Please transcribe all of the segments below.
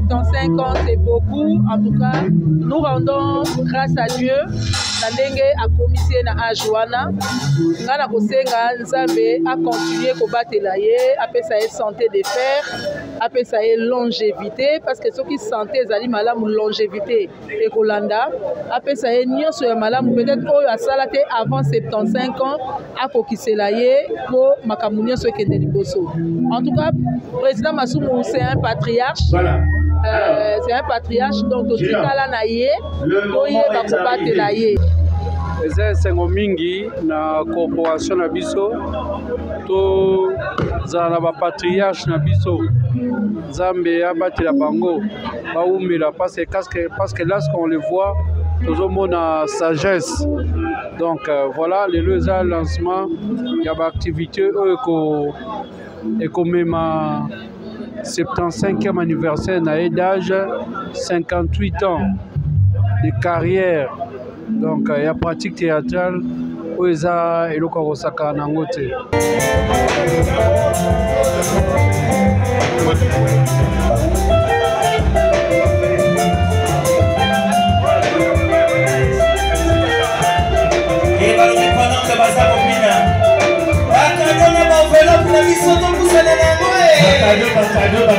75 ans, c'est beaucoup. En tout cas, nous rendons grâce à Dieu. Nandenge a commissionné na Ajoana. Ngana kosenga Nzambe a continué kobatela ye, après ça est santé de fer, après ça est longévité parce que ceux qui santé zali malamu longévité et kolanda, après ça est nyonso ya malamu peut-être oyo asalate avant 75 ans a kokisela ye pour makamu nyonso ekende liboso. En tout cas, président Masumu c'est un patriarche. Voilà. C'est un patriarche donc totikala na ye oye bakobatela ye. Eza sengo mingi na corporation na biso to zana ba patriarche na biso Nzambe abatela bango baumela parce que lorsqu'on les voit toujours na sagesse. Donc voilà les deux lancement il y a activité et comme ma 75e anniversaire na d'âge 58 ans de carrière. Donc il y a pratique théâtrale où ils ont et le Kawasaka Nangote. Et par le pendant que Baza Kopina, Bakadona Bavela pour la mission de Moussala Nangoe. Bakadona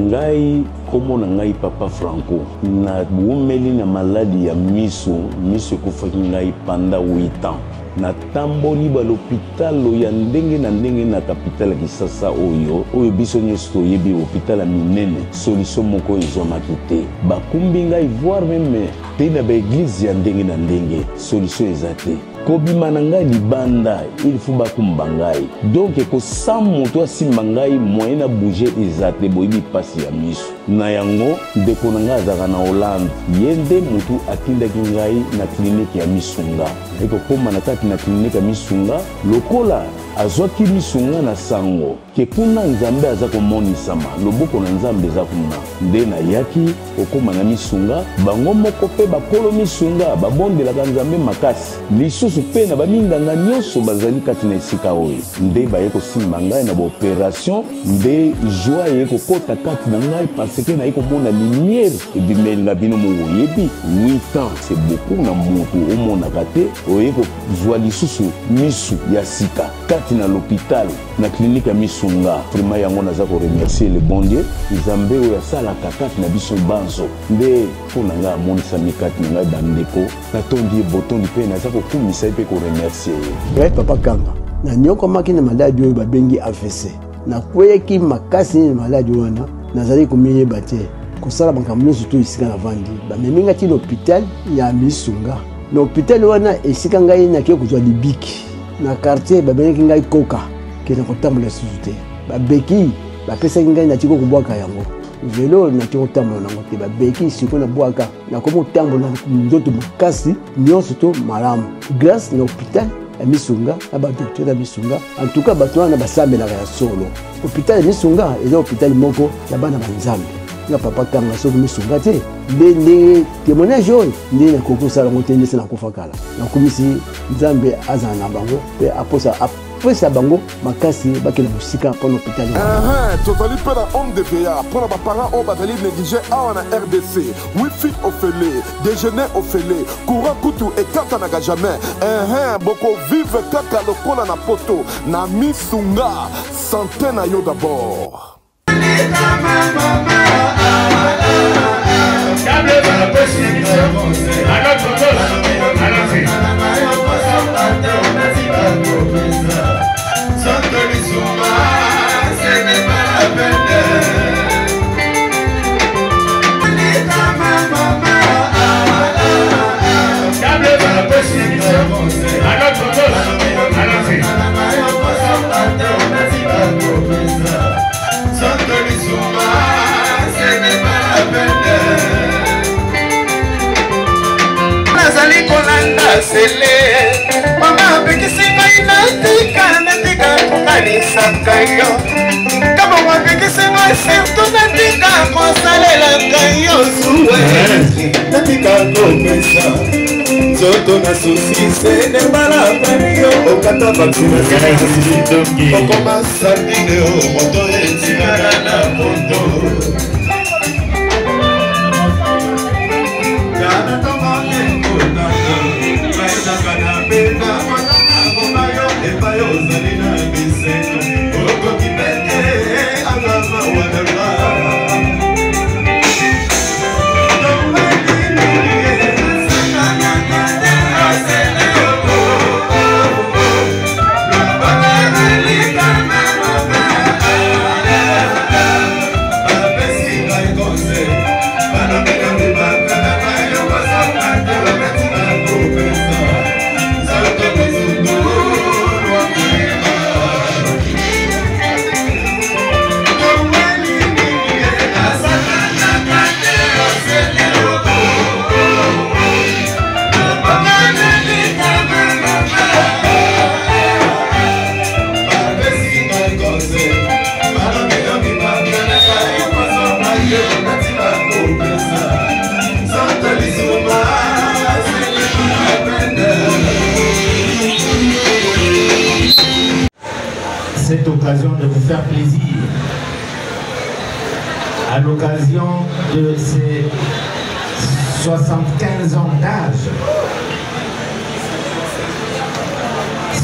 ngai komona ngai papa Franco na bumeli na maladi ya miso ekufaki ngai panda 8 ans na tamboli ba l'hôpital ya ndenge na ndenge na capitale Kisasa oyo biso nyonso toyebi hôpital ya minene solution moko ezomaki te bakumbi ngai voir même te na ba église ya ndenge na ndenge solution eza te kobima na ngai libanda il faut bakumba ngai donc ko sa moto asimba ngai moyen na bouger ezate boyibi pasi ya miso na yango ndeko na ngai azaka na Hollande yende moto atindaki ngai na clinique ya Misunga eko koma na kati na clinique ya Misunga lokola azwaki misunga na sango ke kuna Nzambe aza komonisama loboko na Nzambe eza kuna nde na yaki okoma na misunga bango moko pe bakolo misunga babondelaka Nzambe makasi lisusu pe na baminganga nyonso bazali kati na esika oyo nde baye kosimba ngai na baopération nde joie ye kokota kati na ngai parce que naye komona lumière ebimeli na bino moyebi 8 ans c'est beaucoup na moto omonaka te oye kozwa lisusu misu ya sika kati na l'hôpital na clinique ya Misunga vraiment yango naza ko remercier le bon Dieu Nzambe oyo asalaka kati na biso banzo nde mpona nga amonisa mikati na ngai bandeko natondi botondi mpe naza kokumisa mpe ko remercier ye papa Kanga na nyokomaki na maladi oyo babengi AVC nakweyaki makasi na maladi wana nazali komiyeba te kosala makambo nyonso to esika na vandi bameminga ti l'hôpital ya Misunga na hôpital wana esika ngai nakie kozwa libiki na quartier babenaki ngai koka ke na kotambola susu te babeki bapesaki ngai na tiko kobwaka yango velo na tiko kotambola nango te babeki siko na bwaka na komo tambola nzoto makasi nyonso to malamu grâce na hôpital ya Misunga na badocteur ya Misunga en tout cas bato wana basambelaka ya solo hôpital ya Misunga eza hôpital moko ya bana banzambe na papa Kanga soki Misunga te nde témoignage oyo nde nakokosala ngo te ndese nakufakala nakumisi Nzambe azala na bango mpe apesa bango makasi bakela mosika mpo na hôpital tozali mpe na homme de veya mpo na baparent oyo bazali néglige awa na RDC wifi ofele déjeuner ofele courant kutu ekatanaka jamais bokovive kaka lokola na poto na Misunga santé na yo d'abord. sele mama apekisi ngai natika kunganisaka yo kabongo apekisi ngai surtout natika kosalelaka yo suwe natika kopesa nzoto na susi sene mbala pari yo okata baksinasi okoma sardine o moto etikala na moto Cette occasion de vous faire plaisir à l'occasion de ces 75 ans d'âge.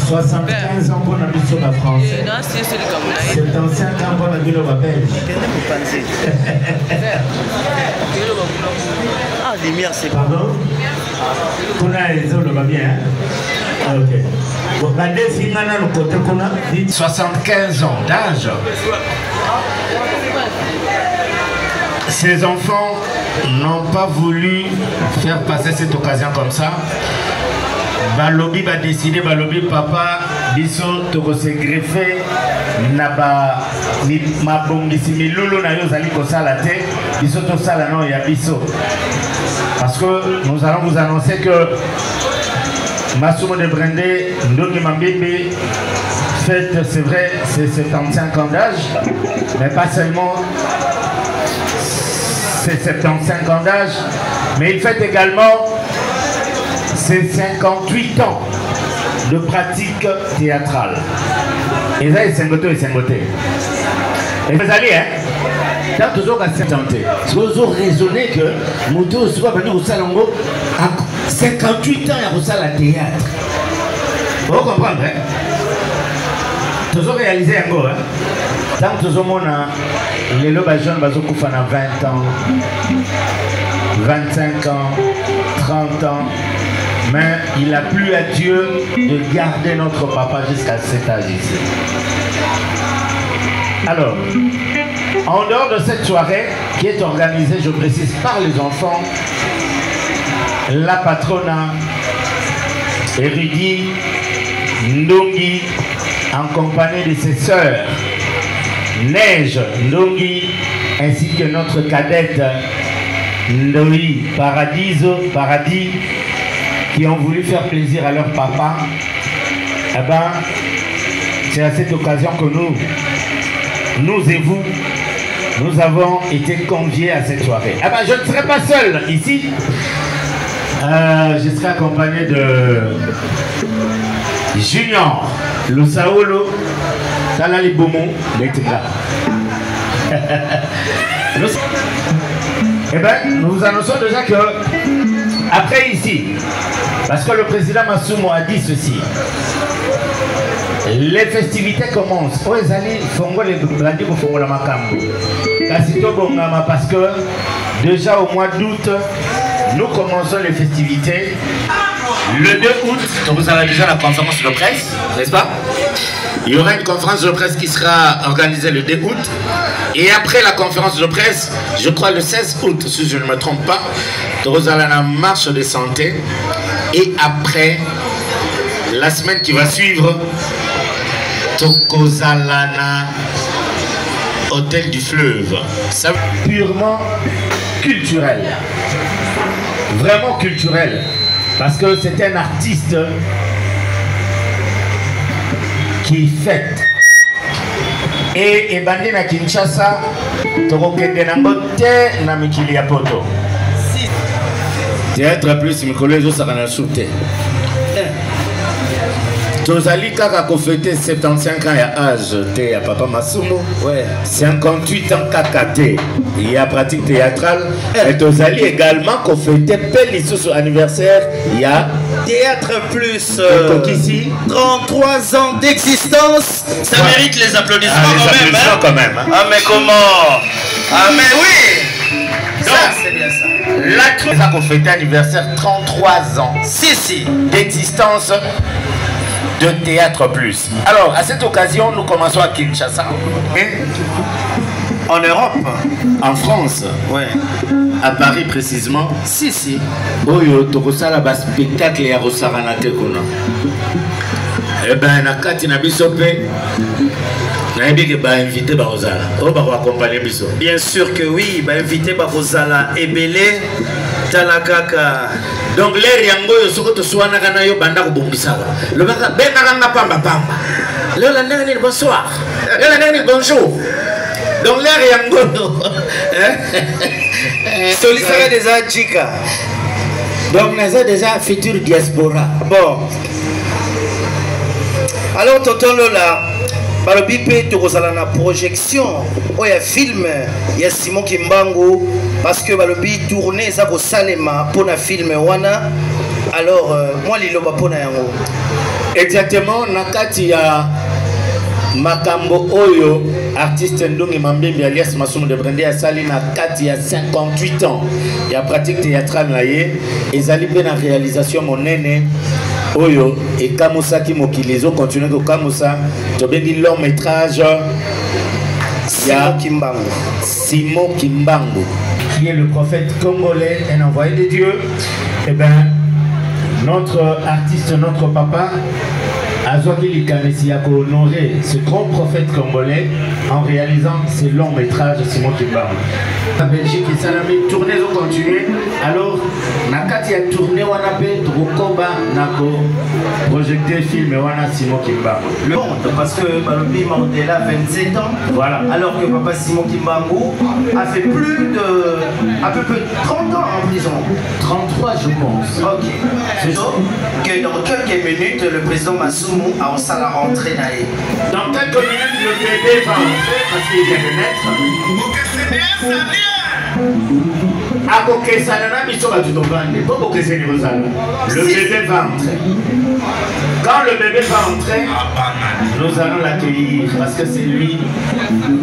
75 ans pour la mission de français. 75 ans pour la ville de belge. Ah, lumière, c'est pardon. Qu'on a les autres, va bien. Ok. 75 ans d'âge. Ces enfants n'ont pas voulu faire passer cette occasion comme ça. Balobi va décider, Balobi papa, biso toko se greffer naba ma bongisi milulu na yo zali ko sala te, biso to sala non ya biso. Parce que nous allons vous annoncer que Massouma de Brendé, Ndongi Mambimbi, fête, c'est vrai, c'est 75 ans d'âge, mais pas seulement c'est 75 ans d'âge, mais il fête également ses 58 ans de pratique théâtrale. Et là, il s'est ngoté, il s'est ngoté. Et vous allez, hein? Tant toujours à s'entendre. Si vous raisonnez que Moutou soit venu au salongo à 58 ans à la théâtre. Vous comprenez, hein? Toujours réalisé un go, hein? Tant toujours mon les lobes jeunes basent 20 ans, 25 ans, 30 ans. Mais il a plu à Dieu de garder notre papa jusqu'à cet âge ici. Alors, en dehors de cette soirée qui est organisée, je précise, par les enfants, la patronne Érudit Ndongi, en compagnie de ses sœurs Neige Ndongi, ainsi que notre cadette Ndoi Paradis, qui ont voulu faire plaisir à leur papa, eh ben, c'est à cette occasion que nous et vous, nous avons été conviés à cette soirée. Eh ben, je ne serai pas seul ici. Je serai accompagné de Junior Lusaolo Talali Bomo Letra. Eh bien, nous vous annonçons déjà que après ici, parce que le président Massoumo a dit ceci, les festivités commencent. Parce que déjà au mois d'août, nous commençons les festivités. Le 2 août, vous avez déjà la conférence de presse, n'est-ce pas? Il y aura une conférence de presse qui sera organisée le 2 août. Et après la conférence de presse, je crois le 16 août, si je ne me trompe pas, nous allons à la marche de santé. Et après, la semaine qui va suivre, Tokozalana, Hôtel du Fleuve. Ça purement culturel. Vraiment culturel. Parce que c'est un artiste qui fête. Et bandé na Kinshasa, tokokende na mbote na mikili ya poto. Théâtre plus mikolo ezosaka na soute. Tozali kaka kofete 75 ans ya âge te ya Papa Masumu. Ouais. 58 ans kaka te ya pratique théâtrale. Et tozali également kofete pelisusu anniversaire ya Théâtre Plus. Ici 33 ans d'existence. Ça mérite les applaudissements, quand même. Ah mais comment? Ah mais oui. Ça c'est bien ça. L'actrice a fêté anniversaire 33 ans. Si. D'existence de Théâtre Plus. Alors, à cette occasion, nous commençons à Kinshasa. En Europe. En France. Ouais. À Paris précisément. Si. Oyo, tokosala ba spectacle ya Rosarana te kona. Eh ben, na kati na biso pe. Na yebike ba invité ba Rosala. O ba accompagner biso. Bien sûr que oui, ba invité ba Rosala ebele talakaka. Donc l'air yango yo soko to swana kana yo banda ko bombisaka. Le baka benga kanga pamba. Le la ndenge bonsoir. Le la ndenge bonjour. Donc l'air yango. Solisaka déjà Chika. Donc naza déjà futur diaspora. Bon. Alors tonton Lola, balobi pe tokozala na projection oya film ya Simon Kimbangu parce que balobi tourner ça ko salema pour na film wana. Alors moi liloba pona yango. Exactement nakati ya makambo oyo artiste Ndongi Mambembe alias Masumu de Brende asali na kati ya 58 ans ya pratique théâtrale na ye ezali pe na réalisation monene oyo et kamusaki mokilizo continue ko kamusa tobengi long métrage ya Simon Kimbangu qui est le prophète congolais, un envoyé de Dieu. Et ben notre artiste, notre papa Azwaki Kanesi a honoré ce grand prophète congolais en réalisant ces longs métrages de Simon Kimbangu. La Belgique et Salami, tournée ont continué. Alors, Nakati a tourné Wanape, Drokoba, Nako, projecté film Wana Simon Kimbangu. Le monde, parce que Balobi Mandela a 27 ans. Voilà. Alors que papa Simon Kimbangu a fait plus de. à peu près 30 ans en prison. 33, je pense. Ok. C'est ça que dans quelques minutes, le président Masumu a aussi la rentrée naïe. Dans quelques minutes, le bébé va entrer parce qu'il vient de naître. Le bébé va entrer. Quand le bébé va entrer, nous allons l'accueillir parce que c'est lui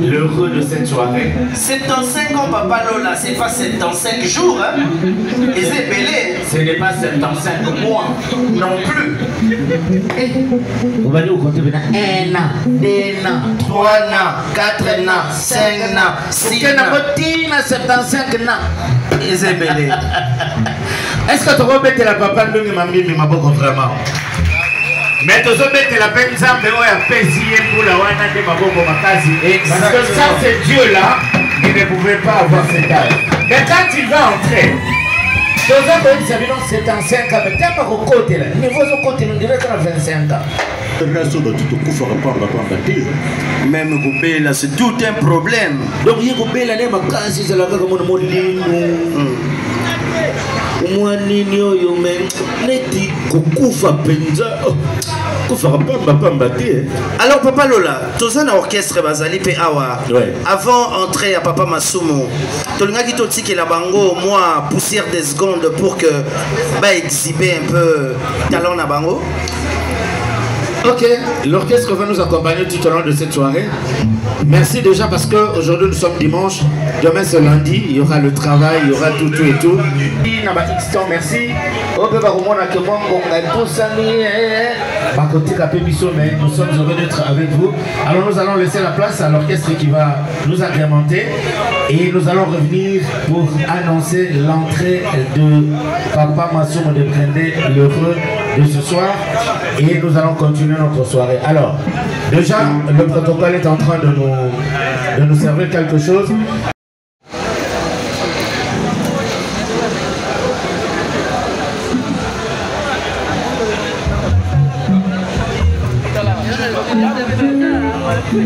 l'heureux de cette soirée. 75 ans, papa Lola, c'est pas 75 jours, hein? Et c'est belé. Ce n'est pas 75 mois non plus. On va nous compter maintenant 1 an, 2 ans, 3 ans, 4 ans, 5 ans, 6 ans. 75 ans. Et c'est belé. Est-ce que tu vas mettre la papa de Mambimbi Maboko vraiment? Mais tu vas mettre la peine Zambe ou la PCM pour la Wana de Maboko Makazi. Parce que ça, c'est Dieu là, il ne pouvait pas avoir cet âge. Mais quand il va entrer, tu vas mettre ça, non, c'est en 5 ans, mais tu n'as pas au côté là. Il faut au côté, nous dirait qu'on a 25 ans. Même Goubela, c'est tout un problème. Donc, il y a Goubela, il y a Makazi, c'est la gamme de mon ligne. Moi nini oyo men neti kokufa penza kofa pamba te. Alors papa Lola, tozana orchestre bazali pe awa. Ouais. Avant entrer à papa Masumu, tolingaki totiki la bango moi poussière des secondes pour que ba exhiber un peu talent na bango. Ok, l'orchestre va nous accompagner tout au long de cette soirée. Merci déjà parce qu'aujourd'hui nous sommes dimanche, demain c'est lundi, il y aura le travail, il y aura tout et tout. Merci. Nous sommes heureux d'être avec vous. Alors nous allons laisser la place à l'orchestre qui va nous agrémenter et nous allons revenir pour annoncer l'entrée de Papa Masumu de Brende, l'heureux de ce soir, et nous allons continuer notre soirée. Alors, déjà, le protocole est en train de nous servir quelque chose. C'est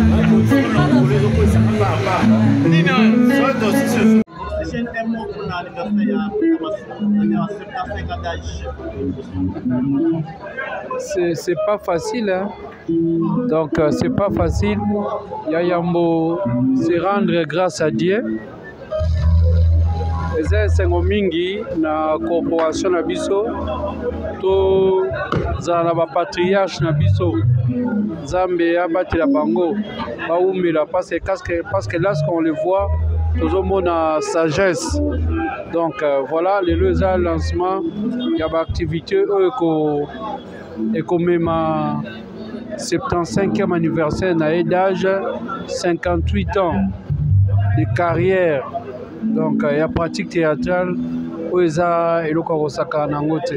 pas facile, hein? Donc c'est pas facile. Yayambo se rendre grâce à Dieu. Eza sengo mingi na corporation na biso to za na ba patriarche na biso Zambé abatela bango baumela parce que lorsqu'on les voit toujours mon sagesse. Donc voilà les deux lancement il y a activité et comme ma 75e anniversaire na d'âge 58 ans de carrière. Donc il y a pratique théâtrale Oeza et le Korosaka Nangote.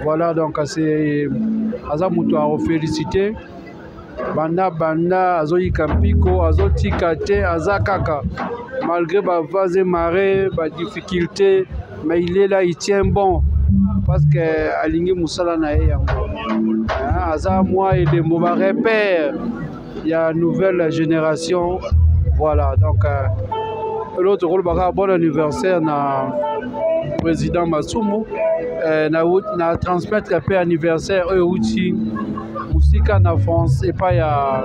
Voilà donc c'est Azamuto à féliciter. Banda Azoyi Kampiko, Azoti Kate, Azakaka. Malgré ma phase marée, ma difficulté, mais il est là, il tient bon. Parce que Alingi Moussala Nae Aza moi et des mauvais repères. Il y a une nouvelle génération. Voilà donc. L'autre rôle, bon anniversaire na président Masumu, na transmettre un peu anniversaire eux outil musique en France et pas ya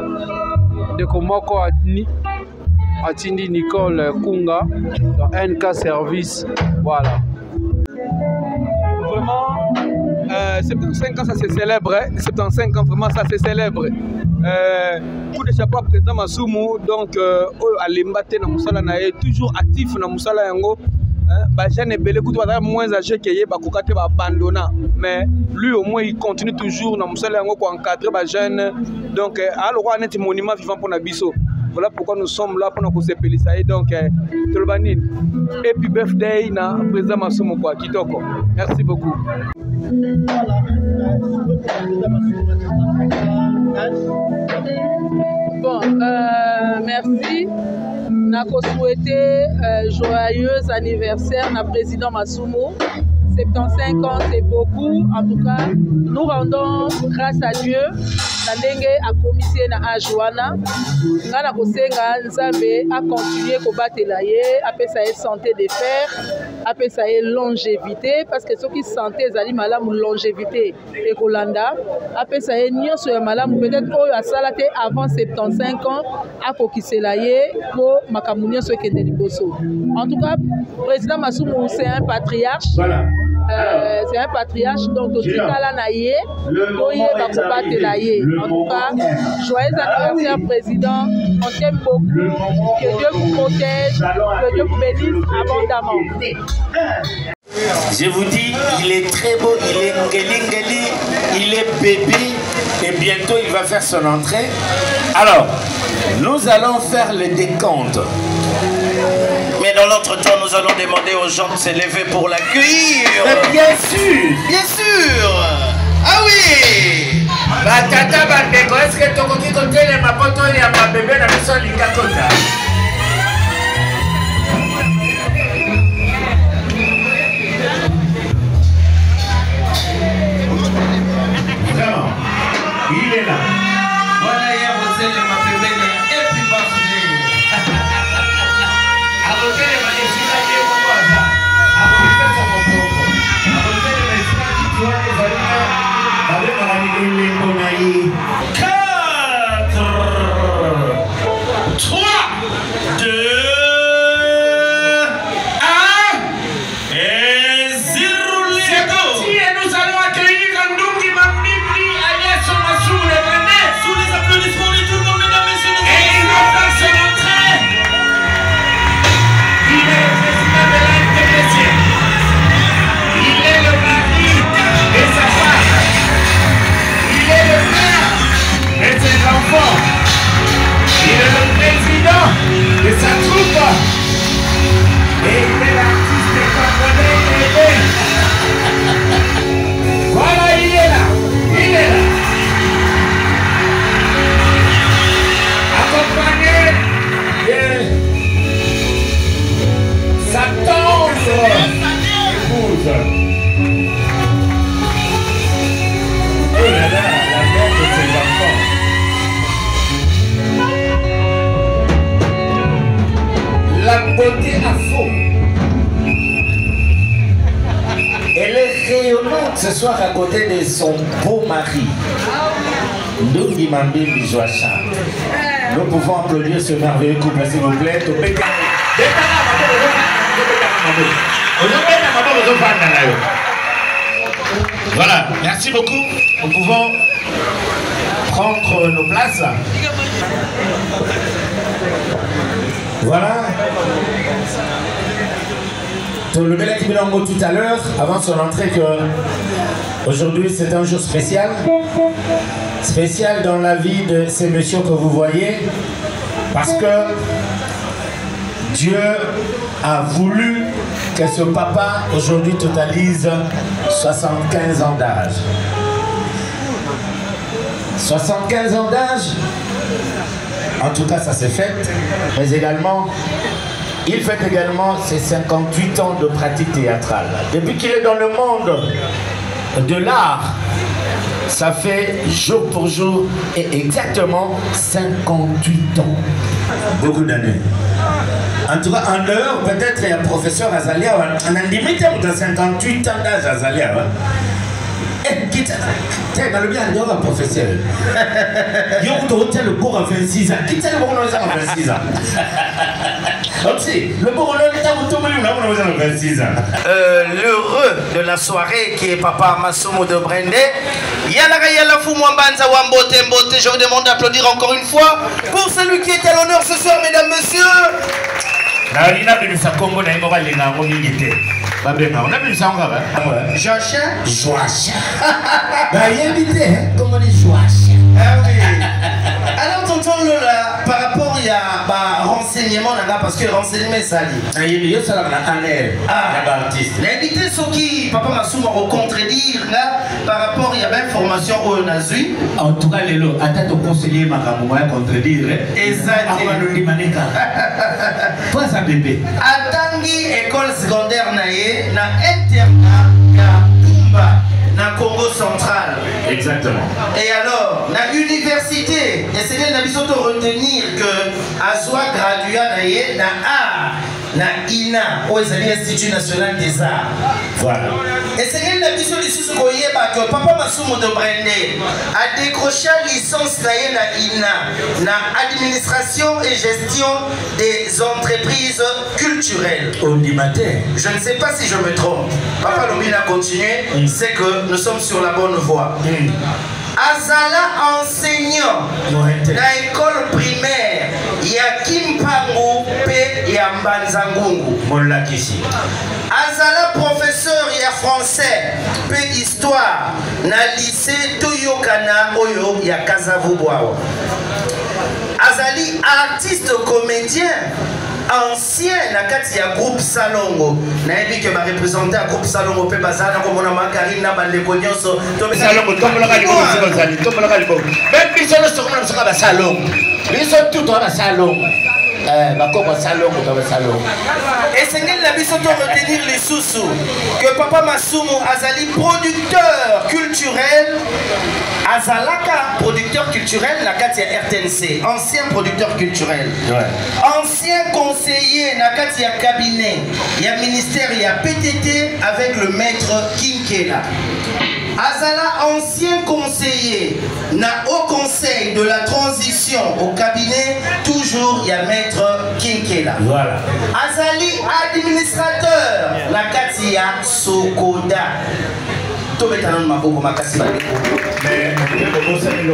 de Komoko Atindi Nicole Kunga dans NK Service, voilà. Vraiment 75 ans ça se célèbre, 75 ans vraiment ça se célèbre. Coup de chapeau à président Masumu, donc à l'embate na musala na toujours actif na musala yango. Bah jeune belé coup moins âgé que yé ba kokate ba abandonna, mais lui au moins il continue toujours na musala yango ko encadrer ba jeune. Donc alors on est monument vivant pour Nabiso. Voilà pourquoi nous sommes là pour nous s'appeler ça. Donc Tolobanine et puis birthday na président Masumu quoi kitoko. Merci beaucoup. Bon, merci. Nako souhaité joyeux anniversaire na président Masumu. 75 ans, c'est beaucoup. En tout cas, nous rendons grâce à Dieu. Nandenge a commissionné na Ajoana. Ngana kosenga Nzambe a continué ko batela ye, après ça est santé de fer, après ça est longévité parce que ceux qui santé ezali malamu longévité et Kolanda, après ça est nyonso ya malamu peut-être oyo asala te avant 75 ans a kokisela ye pour makambo nyonso ekende liboso. En tout cas, président Masumu c'est un patriarche. Voilà. C'est un patriarche, donc tout là naïe, oye bakobate naïe. En tout cas, joyeux anniversaire président, on t'aime beaucoup, que Dieu vous protège, que Dieu vous bénisse abondamment. Je vous dis, il est très beau, il est ngeli, il est bébé et bientôt il va faire son entrée. Alors, nous allons faire le décompte. Mais dans l'autre temps, nous allons demander aux gens de se lever pour l'accueillir. Bien sûr. Bien sûr. Ah oui. Batata bandeko, est-ce que tokoki kotele mapoto ya mabebe na biso lingakota? Vraiment, il est là. Voilà, il y a Roselle mabebe et puis Bafouné. ce soir à côté de son beau mari, Ndungi Mambimbi Joachim. Nous pouvons applaudir ce merveilleux couple, s'il vous plaît. Voilà, merci beaucoup. Nous pouvons prendre nos places. Voilà. Le bel Akibilongo tout à l'heure, avant son entrée, que aujourd'hui c'est un jour spécial. Spécial dans la vie de ces messieurs que vous voyez, parce que Dieu a voulu que ce papa aujourd'hui totalise 75 ans d'âge. 75 ans d'âge, en tout cas ça s'est fait, mais également, il fait également ses 58 ans de pratique théâtrale. Depuis qu'il est dans le monde de l'art, ça fait jour pour jour et exactement 58 ans. Beaucoup d'années. En tout cas, en dehors, peut-être il y a le professeur Azalia, on a limité de 58 ans d'âge Azalia. Quitte, dans le bien en dehors, professeur. Il y a le cours à 26 ans. Quitte le cours à 26 ans. L'heureux de la soirée qui est Papa Masumu de Brende. Yala Fou Mwambanza Wambote Mbote. Je vous demande d'applaudir encore une fois pour celui qui est à l'honneur ce soir, mesdames, messieurs. Joachim. Joachim. Comment les Joachim? Ah oui. Alors tonton Lola, par rapport à renseignement parce que renseignement ça dit. L'invité ce qui Papa Masumu a contredire par rapport à l'information au Nazui. En tout cas, les lots, attends ton conseiller m'a contredire. Exactement. Toi ça bébé. Atangi école secondaire naie na internat ya Tumba na Congo central. Exactement. Et alors, la université, et c'est bien de retenir que Azwa gradua naie na art na INA, aux Institut national des arts. Voilà. Et c'est bien la mission du que Papa Masumu de Brende a décroché la licence na INA, na administration et gestion des entreprises culturelles. On dit matin. Je ne sais pas si je me trompe. Papa Lomina a continué, c'est que nous sommes sur la bonne voie. Azala enseignant dans l'école primaire, Yakimpangu P. Yambanzangungu. Azala professeur ya français P. histoire na lycée Toyokana Oyo ya Kazavuboao. Azali artiste comédien ancien na kati ya groupe Salongo. Nayebi que va représenter un groupe Salongo pe bazana comme on a Makarine na bandeko nyonso to Salongo tombola ka libo Kozali tombola ka libo. Même biso no sokona soka ba Salongo. Biso tout ba Salongo. Bakoma Salongo to ba Salongo. Et c'est la mission de retenir les sous-sous que Papa Masumu Azali producteur culturel Azalaka producteur culturel la Katia RTNC ancien producteur culturel ancien conseiller na Katia cabinet il y a ministère il y a PTT avec le maître Kinkela. Azala ancien conseiller na au conseil de la transition au cabinet toujours il y a maître Kinkela. Voilà. Azali administrateur la Katia Sokoda. Tout est en maboko makasi ba. Mais le conseil le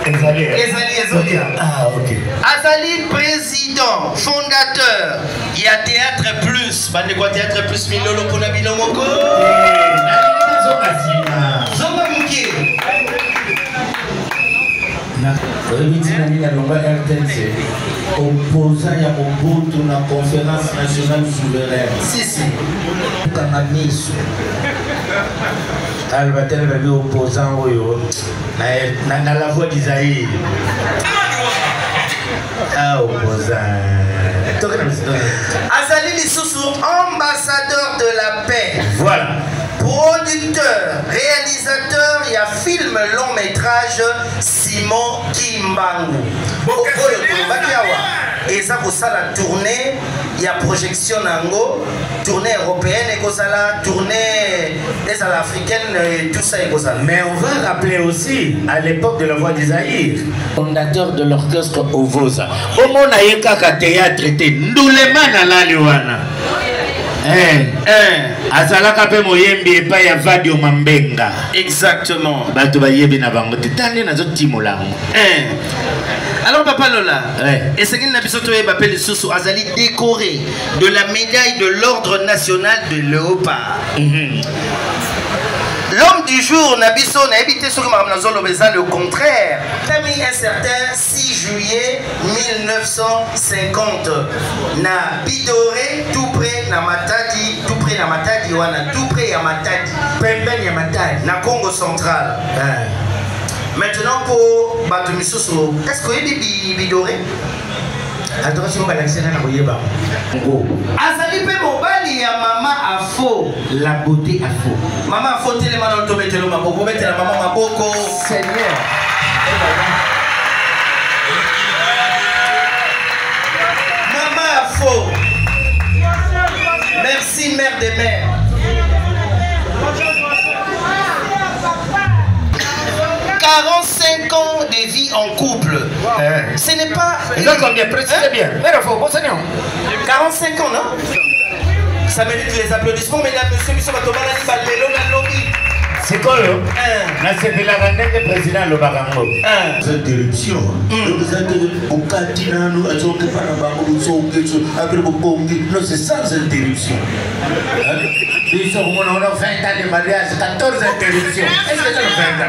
Azali. Ah ok. Azali président fondateur il y a Théâtre Plus. Bande quoi Théâtre Plus Milolo pour na bilomoko. Zomba Muki. Opposant ya Mobutu na conférence nationale souveraine. Si. Kanamiso. Albatel va opposant oyo na la voix d'Isaïe. Ah opposant. Azali Lisusu ambassadeur de la paix. Voilà. Producteur, réalisateur, il y a film long métrage Simon Kimbangu. et ça pour ça la tournée, il y a projection nango, tournée européenne et la tournée des africaines et tout ça et ça. Mais on va rappeler aussi à l'époque de la Voix des Zaïre, fondateur de l'orchestre Ovoza. Au monde a eu qu'à théâtre était Ndouleman à la Luana. Azalaka pe moyembi epa ya Vadio Mambenga. Exactement. Bato ba yebi na bango titane na zo timolango. Alors Papa Lola, et ce qu'il n'a pas sauté le Soussou Azali décoré de la médaille de l'ordre national de Léopard. L'homme du jour, Nabiso, n'a évité sur le contraire. T'as mis un certain 6 juillet 1950. Na Bidoré, tout près na Matadi, tout près na Matadi, tout près à Matadi. Pemben ya Matadi, na Congo central. Maintenant pour Batumisoso, est-ce que vous avez Bidoré? Attention, Balaxena na Boyeba. Azali pe mobali ya Mama Afo. La beauté Afo. Mama Afo telema na tometelo maboko, metela Mama Maboko. Seigneur. Mama Afo. Merci mère des mères. « 45 ans de vie en couple. Ce n'est pas... C'est bien. 45 ans, non? Ça mérite les applaudissements, mesdames, messieurs, monsieur Batomana, Balbelo, Nalobi. C'est quoi le c'est la reine du président le Barango. Interruption. Non, c'est sans interruption. Ils sont on a 20 ans de mariage, 14 interruptions. Est-ce que ça nous fait un temps?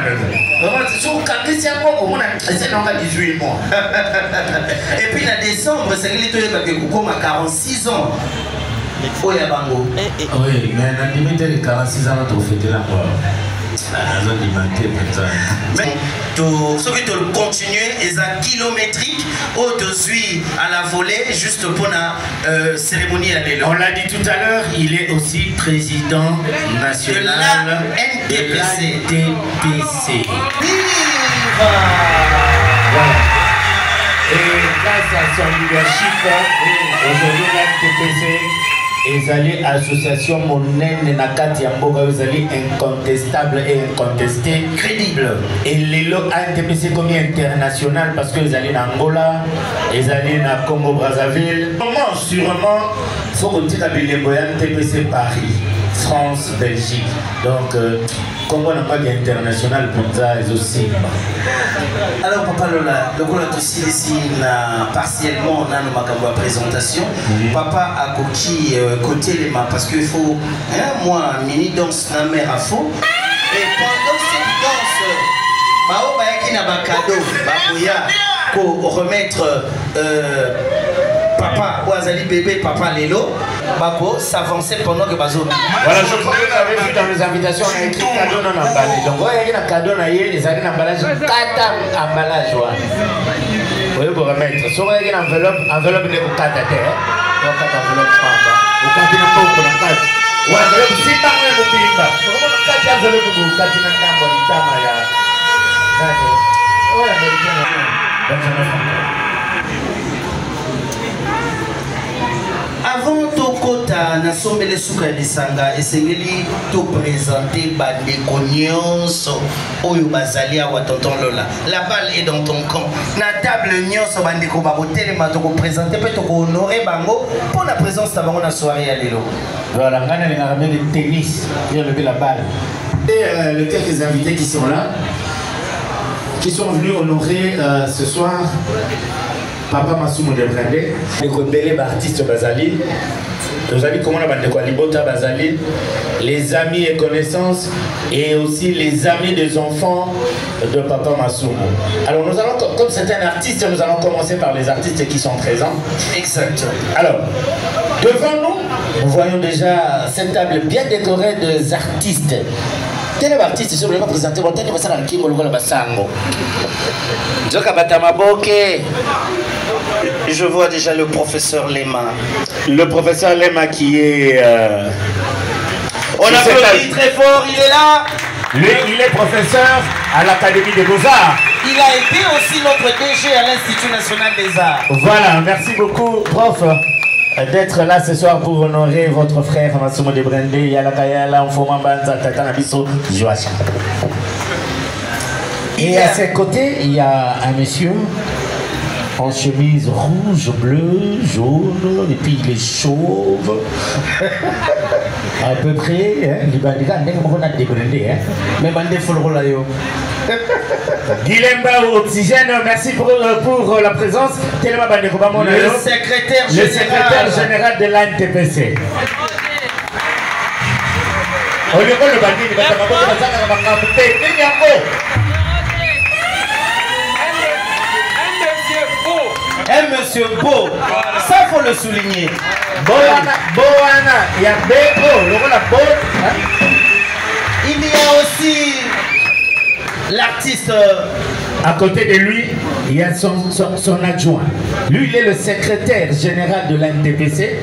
C'est 18 mois. Et puis en décembre, c'est qu'il est 46 ans. Oui, mais on a 46 ans, on a fêté la mort. Ceux qui continuent, ils sont kilométriques, autres suivent à la volée, juste pour la cérémonie. On l'a dit tout à l'heure, il est aussi président national de la NTPC. Voilà. Et grâce à son leadership, aujourd'hui la NTPC ils allaient association monnaie nakati ya mboka ils allaient incontestable et incontesté crédible et les lots ANTPC comme international parce que ils allaient en Angola ils allaient en Congo Brazzaville sûrement faut qu'on dise à Bilembo ANTPC Paris France Belgique donc Congo n'a pas d'international pour ça aussi. Alors Papa Lola, le coup aussi ici partiellement on a nos macabres présentation. Papa a côté les mains parce qu'il faut moi mini danse na mère à fond et pendant cette danse bao ba qui na ba cadeau ba pour remettre papa ou azali bébé papa Lelo Bako s'avancer pendant que Bazo. Voilà, je crois que vous avez vu dans les invitations, on a écrit cadeau non emballé. Donc, il y a un cadeau, il y a un emballage, 4 emballages. Vous voyez, vous remettre. Si vous avez une enveloppe, enveloppe de 4 à terre. Donc, 4 enveloppes, vous avez un peu pour la 4. Ou enveloppe, si pas moi, vous pouvez pas. Vous avez 4 enveloppes, vous avez 4 enveloppes. Avant Tokota, na sombele suka lisanga esengeli to présenter bandeko nyonso oyo bazali awa tonton Lola. La balle est dans ton camp. Na table nyonso bandeko ba botelema to ko présenter pe to ko honorer bango pour la présence de bango na soirée ya lelo. Voilà, ngana les ramène de tennis, bien lever la balle. Et les quelques invités qui sont là qui sont venus honorer ce soir Papa Masumu de Brandé, les artistes Bazali, les amis comme on a Libota Bazali, les amis et connaissances et aussi les amis des enfants de Papa Masumu. Alors nous allons, comme c'est un artiste, nous allons commencer par les artistes qui sont présents. Exact. Alors, devant nous, nous voyons déjà cette table bien décorée des artistes. Quel est l'artiste si vous voulez pas présenter votre tête, vous allez le Basango. Je vois déjà le professeur Lema. Le professeur Lema qui est... On applaudit très fort, il est là. Lui, il est professeur à l'Académie des Beaux-Arts. Il a été aussi notre DG à l'Institut National des Arts. Voilà, merci beaucoup, prof, d'être là ce soir pour honorer votre frère Masumo de Brende, Yalakayala, Mfoma Banza, Tatana Bisso, Joachim. Et à ses côtés, il y a un monsieur en chemise rouge, bleu, jaune, et puis il est chauve. À peu près, les bandits, on a débranché, mais bandits faut le rôle. Guilhem Bao, Oxygène, merci pour la présence. Le secrétaire général de l'ANTPC. Un monsieur beau, ça faut le souligner. Boana, il y a Beko, il y a aussi l'artiste. À côté de lui, il y a son adjoint. Lui, il est le secrétaire général de l'ANTPC,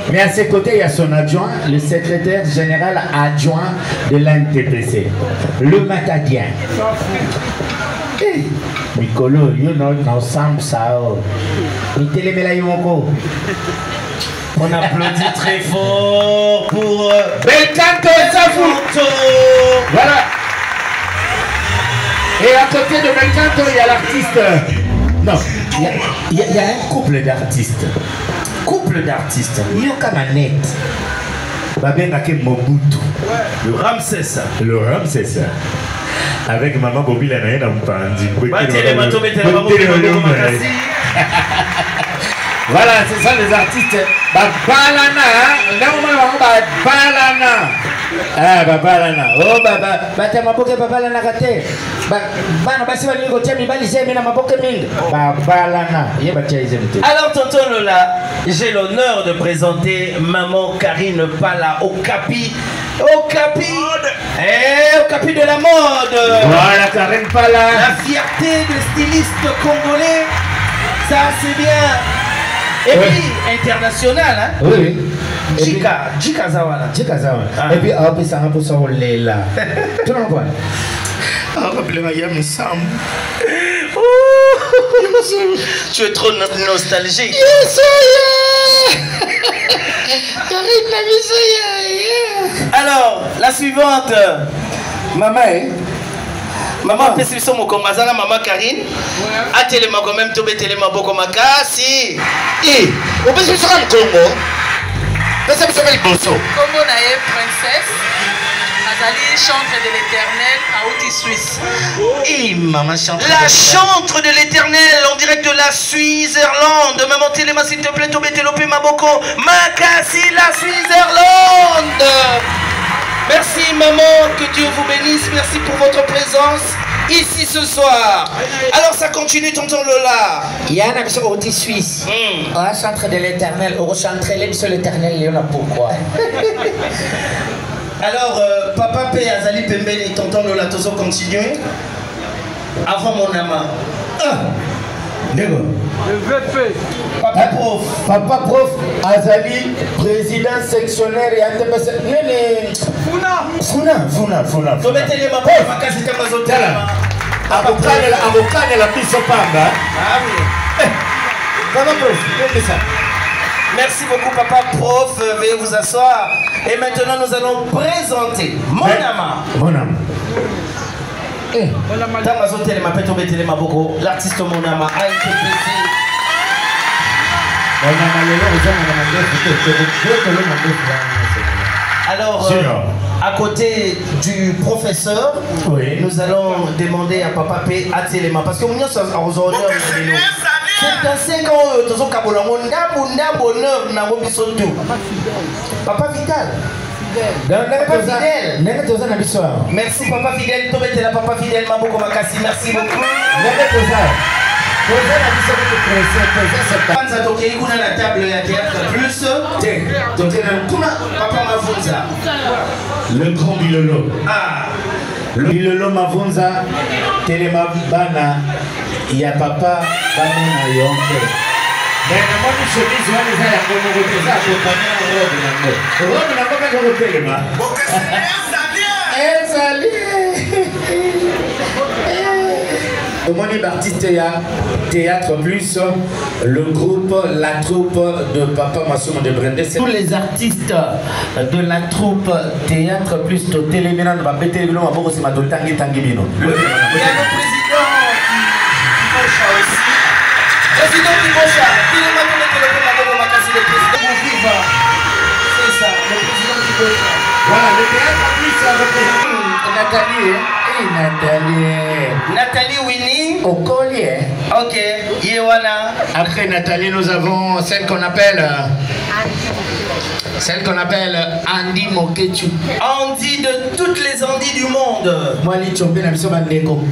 mais à ses côtés, il y a son adjoint, le secrétaire général adjoint de l'ANTPC, le Matadien. Mikolo, you know, ensemble ça. On applaudit très fort pour Belcanto Safou. Voilà. Et à côté de Belcanto, il y a l'artiste. Non, il y a un couple d'artistes. Couple d'artistes. Yoka Manette. Babengake Mobutu. Le Ramsès. Le Ramsès. Avec maman Bobby la naine en pandi. Voilà, c'est ça les artistes. Babalana, Babalana. Ah, Babalana. Oh, Baba, Maboke Babalana Kate. Bana Basiva Nigo Tiami Balisé, mais Maboke Ming. Babalana. Alors, tonton Lola, j'ai l'honneur de présenter maman Karine Pala au Capi. Au Capi de la mode. Voilà, Karine Pala. La fierté des stylistes congolais. Ça, c'est bien. Et puis, international, hein? Oui. Jika Zawala. Et puis, on peut s'en pour ça, on l'est là. Tu le vois? Tu es trop nostalgique. Alors, la suivante. Maman, maman, pesi biso mokongo azala maman Karine. Atelema quand même tobe telema boko makasi. Opesi biso ka Congo. Pesa biso ka liboso. Congo na ye princesse. Azali chantre de l'Éternel à Outi Suisse. Maman chantre. La chantre de l'Éternel en direct de la Suisse-Irlande. Maman Téléma s'il te plaît, tobe telope maboko makasi la Suisse-Irlande. Merci maman, que Dieu vous bénisse, merci pour votre présence ici ce soir. Alors ça continue tonton Lola. Yana biso Outi Suisse. Un centre de l'Éternel, au centre de l'Éternel, il y en a pourquoi. Alors papa P Azali Pembele et tonton Lola Tozo continuer. Avant mon ama. Papa prof Azali, président sectionnaire et ANTPC. Funa. Faut mettre les mamans à casser ta mazotela. Avocat de la piste pamba. Ah oui. Papa prof, c'est ça. Merci beaucoup papa prof, veuillez vous asseoir. Et maintenant nous allons présenter mon ama. L'artiste Monama a été blessé. Alors, à côté du professeur, nous allons demander à Papa P à Téléma. Parce que nous sommes aux honneurs. C'est un 5 ans, nous sommes Papa Vital. Papa Fidèle. Merci Papa Fidèle. Tobete la Papa Fidèle Maboko Makasi. Merci beaucoup. Panza tokei kuna la table ya théâtre plus. Donc Papa Mavunza. Le grand Bilolo. Le Bilolo Mavunza. Téléma Bana. Il y a Papa Bana Yonke. Mais moi, je suis dit, je vais aller à la Au monde artiste Théâtre Plus, le groupe, la troupe de Papa Massoum de Brendé. Tous les artistes de la troupe Théâtre Plus, de Télémina, de Babé Télémina, de Babé Télémina, de Tanguy Tanguy. Il y a le président Kimocha aussi. Président Kimocha, Télémina, le président Viva. C'est ça, le président Kimocha. Voilà, le Théâtre Plus représente Nathalie Winnie au collier. Ok, Yewana. Après Nathalie, nous avons celle qu'on appelle Andy Moketu. Andy de toutes les Andy du monde. Moi, les Tchombé, la mission Bandeko.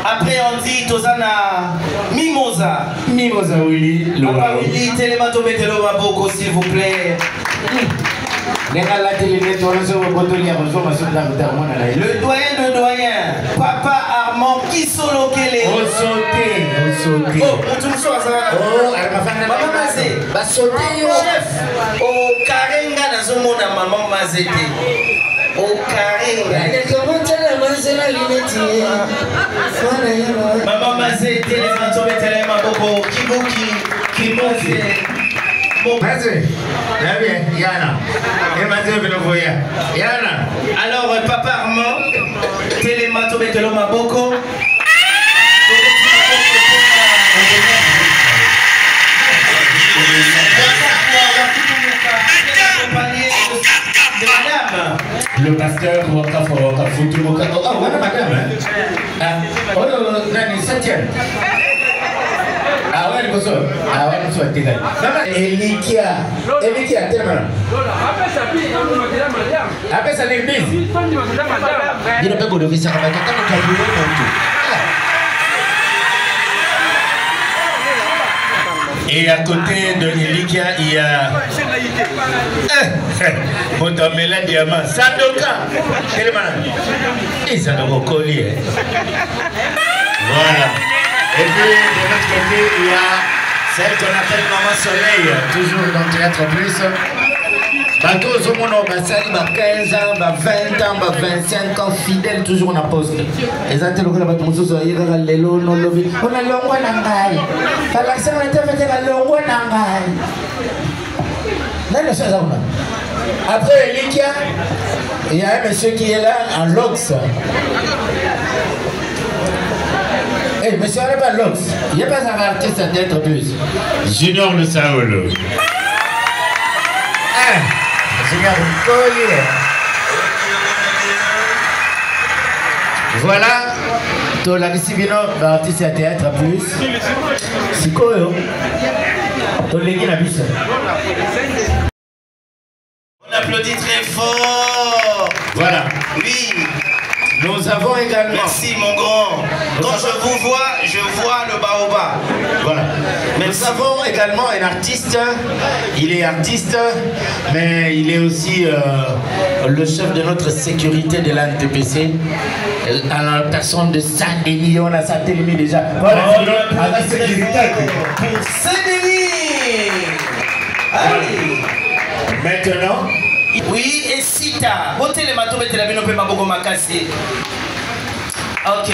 Après Andy, Tozana Mimosa. Mimosa Willy. Papa Willy, Télémato Betelo Maboko, s'il vous plaît. Le doyen, Papa Armand qui solo kele. Au sauté. Oh, Maman Mazé. Bah sauté chef. Au Karenga dans ce monde à Maman Mazé. Au Karenga. Comment tu la Mazé la lunette? Maman Mazé, télémato Betelo Maboko, Kibuki. Yana. Alors, Papa Armand, Télémato Betelo Maboko. Le pasteur Waka Futu Waka. Oh, voilà madame. Oh, Nani, 7e. Ah ouais, le gosse. Ah ouais, le gosse, t'es là. Elikia, tellement. Après ça, l'église. Il n'a pas beau lever ça, il n'a pas et à côté de Elikia, il y a Montamela Diamant, Sandoka. Et Sandoka collier. Voilà. Et puis de l'autre côté, il y a celle qu'on appelle Maman Soleil, toujours dans le Théâtre Plus. Bateau au monde, on va 15 ans, 20 ans, 25 ans, fidèle, toujours en poste. Et ça, c'est le cas de la bâtiment, on a l'élo, on a lobby. On a l'ongwa nangai. Par l'accent, on a fait la l'ongwa nangai. Là, le seul homme. Après Elikia, il y a un monsieur qui est là en Lox. Hey, monsieur, on n'est pas Lox. Il n'y a pas un artiste à Théâtre Plus. Junior le Saolo. Voilà, tu la recibino artiste à Théâtre Plus. C'est quoi, tu l'as la bise. On applaudit très fort. Voilà. Oui. Nous avons également... Merci mon grand. Quand je vous vois, je vois le baobab. Voilà. Mais nous avons également un artiste. Il est artiste, mais il est aussi le chef de notre sécurité de l'ANTPC. À la personne de Saint-Denis, on a Saint-Denis déjà. Voilà, à la sécurité. Pour Saint-Denis. Allez. Maintenant... Oui, et Sita. Bon télémato, mais télémato, mais ma beaucoup makasi. Ok,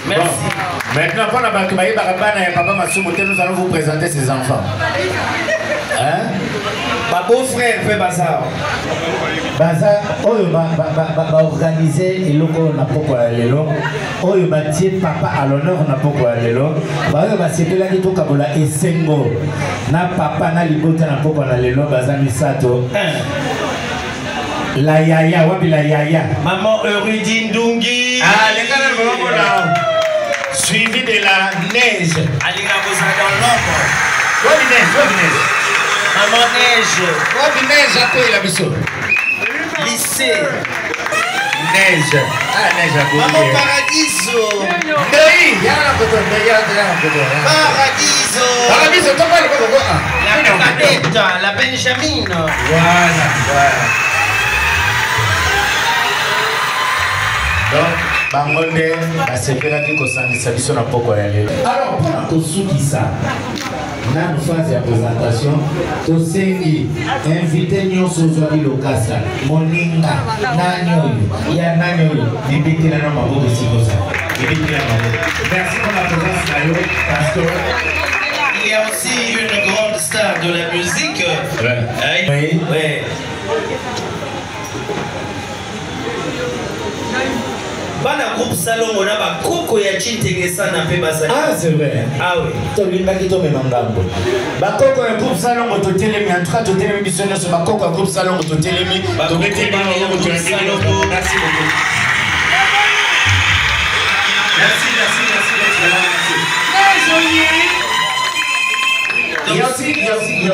merci. Bon. Maintenant, pour la banque, Papa Massoum, nous allons vous présenter ses enfants. Hein? Ma beau-frère fait bazar. Bazar, on va organiser et l'on n'a pas quoi aller là. On va dire papa à l'honneur, on n'a pas quoi aller là. On va se faire tout comme la Essengo. Na papa na libota n'a pas quoi aller là. Bazar misato. La yaya, wapi la yaya. Maman Eurudine Dungi. Ah, les gars, le là. Suivi de la neige. Alina vous a dans l'ombre. Wapi neige. Maman neige. Wapi neige à quoi il a mis. Lycée. Neige. Ah, neige à quoi. Maman Paradiso. Oui, y'a un peu de Paradiso. Paradiso, t'en parles pas. La Benjamin. Voilà. Donc, Bangonde, c'est que là qu'on s'en est na poko ya lelo. Alors, pour la Kosukisa, dans nos phases de présentation, Tosengi, invité nyonso zoli lokasa, moninga, nanyo, ya nanyo, dibiki na maboko sikosa. Merci pour la présence, Nayo, parce que... Il y a aussi une grande star de la musique. Oui. Bana groupe salon on a ba koko ya Chintengesa na pe bazali. Ah c'est vrai. Ah oui. To linga kito me mangambo. Ba koko ya groupe salon to telemi en tout cas to telemi bisono sur ba koko ya groupe salon to telemi to meteli ba to telemi. Merci beaucoup. Merci. Il y a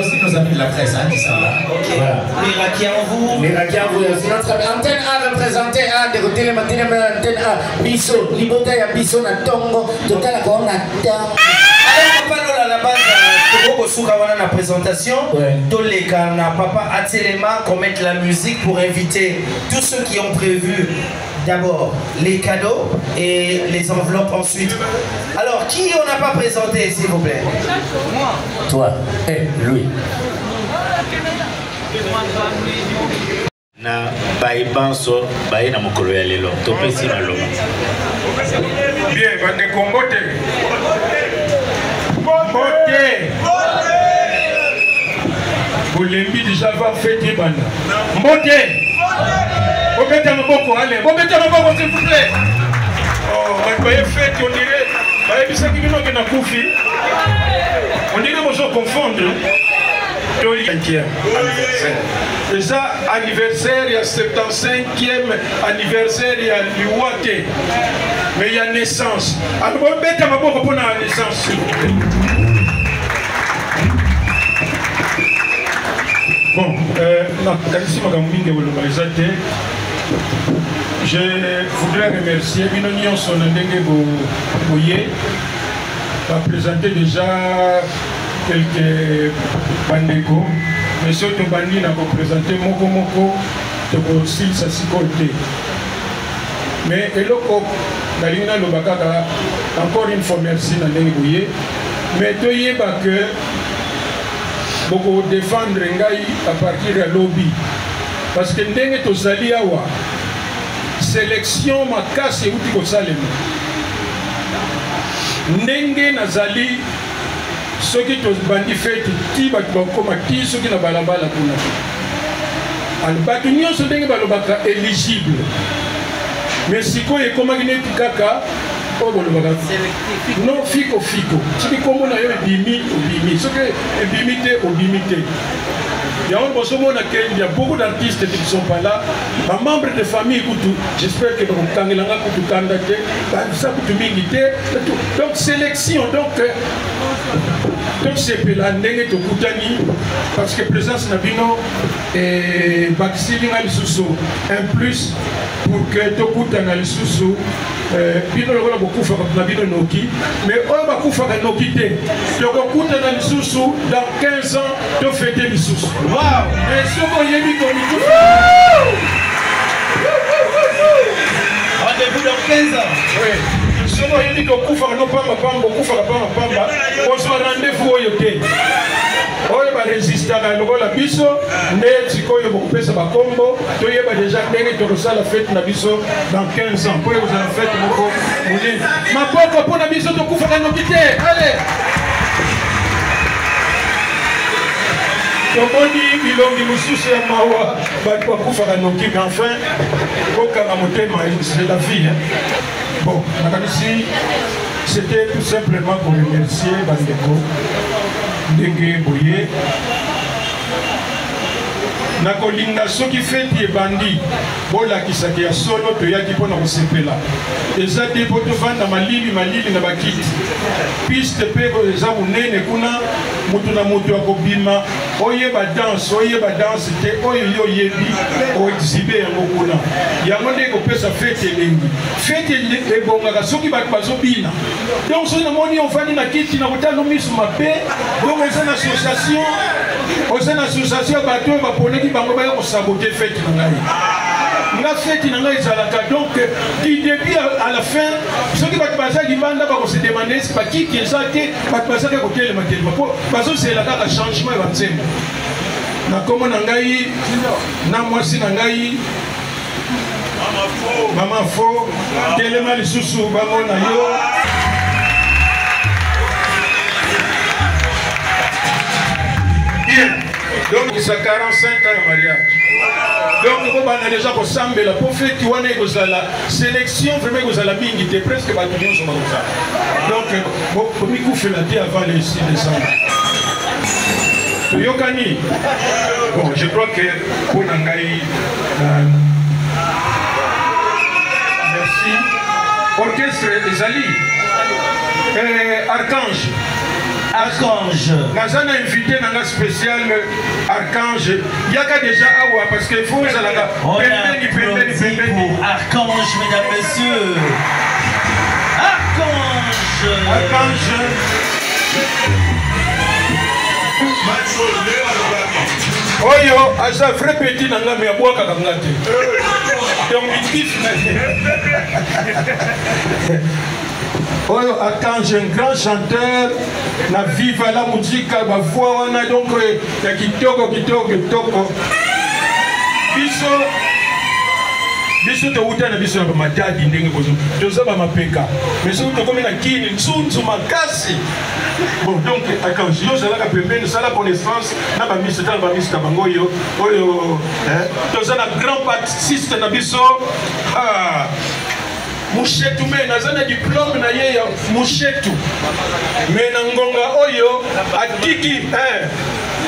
aussi nos amis de la presse qui sont là. Ok. Voilà. Les Rakianvou. Les Rakianvou. Notre antenne A représenté A de côté les matins antenne A. Bisso. Libota ya Bisso na Tongo. Total la corona. Alors papa Lola la base. Toko Souka wana na présentation. Toleka na papa Atelema qu'on mette la musique pour inviter tous ceux qui ont prévu. D'abord, les cadeaux et les enveloppes ensuite. Alors, qui on n'a pas présenté, s'il vous plaît? Moi. Toi. Louis. Na baibanso baye na mokolo ya lelo topesi maloma. Bien, bande Kombote. Bolembi déjà va fêter banda. Mbote. Bobeta maboko, allez, bobeta maboko s'il vous plaît. Oh, on va fête, on dirait. On dirait qu'on se confondre. Et ça, anniversaire, il y a 75e anniversaire, il y a l'Iwate. Mais il y a naissance. Alors, bobeta maboko pour la naissance, s'il vous plaît. Bon, je voudrais remercier Binonion Sonandenge Boye qui a présenté déjà quelques bandeko. Monsieur Tobani n'a pas présenté Moko de Bossil Sassikolté. Mais Eloko, Dalina Lobakaka, encore une fois merci Nandenge Boye. Mais Toye que beaucoup défendre Ngai à partir de lobby parce que ndenge tozali awa sélection makasi uti ko salema ndenge nazali soki to bandi fete ti ba koma ti soki na balabala kuna albatu nyonso ndenge balobaka éligible mais sikoyo ekomaki neti kaka non, fico. Ce qui comme on a eu bimi. Ce qui est bimité. Il y a beaucoup d'artistes qui ne sont pas là. Les membres de famille, j'espère que vous avez donc sélection. Donc c'est parce que présence Nabino et Baxili un plus pour que Tokutana le sous Bino le beaucoup Noki, mais on va faire Noki. Tokutana le sous dans 15 ans, tu fêter le sous. Waouh! Et ce qu'on y a mis comme tout. Rendez-vous dans 15 ans. Oui. Ce qu'on y a mis comme Koufa, non pas ma pamba, on se rendez-vous au yoté. Oye ba résister à la biso, mais si quoi il beaucoup pesa ba combo, tu y a déjà gagné de la fête na biso dans 15 ans. Pour vous en fête beaucoup, ma papa pour la biso de Koufa na nobité. Allez. Tomoni bilongi mususu ya mawa ba Koufa na nobité, mais enfin aucun motema, c'est la vie. Bon, ici c'était tout simplement pour remercier Bandeko. Ndenge Boye nakolinga soki feti ebandi bolakisaki ya solo toyaki mpona kosepela eza te po tovanda malili na bakiti piste mpe eza monene kuna mutu na mutu akobima oyeba danse te oyo yo oyebi oexibe yango kuna yango nde kopesa feti elengi feti ebongaka soki bato bazobina donc soki namoni ofandi na kiti na kotala miso mabe donc eza na association bato oyo baponeki bango baya kosabote feti na ngai nga feti na ngai ezalaka donc du début à la fin soki bato bazaki banda bakose demande esi bakiti eza te bato bazaki kotelema mpo bazosela kaka changement ya banzembo na kombo na ngai na mwasi na ngai Maman Fo, Telema Lisusu, Bamona Yo. Bien. Donc, il a 45 ans de mariage. Donc, on a déjà ressemblé la prophète qui a la sélection, vraiment, vous avez la mingi, presque pas tout le monde. Donc, on a fait la vie avant les 6 décembre. Yokani. Bon, je crois que pour Nangaï. Merci. Orchestre des Ali. Archange. Archange. Nazana invité dans la spéciale Archange. Il y a déjà Awa parce qu'il faut que ça la. On a applaudi pour Archange, mesdames, messieurs. Archange. Archange. Oyo, asa vrai petit nanga me aboka kangate. Donc mitif na. Oyo Archange, un grand chanteur, na viva la musique, ba voix wana donc ya kitoko. Biso to uta na biso na matadi ndenge bozo. Toza ba mapeka. Mais so to comme na kini nzunzu makasi. Bon donc Archange yo za la pembeni sala pour naissance na ba miso ta ba miso bango yo. Oyo toza na grand bassiste na biso. Ah Mushetu me nazana diplôme na ye ya Mushetu. Me na ngonga oyo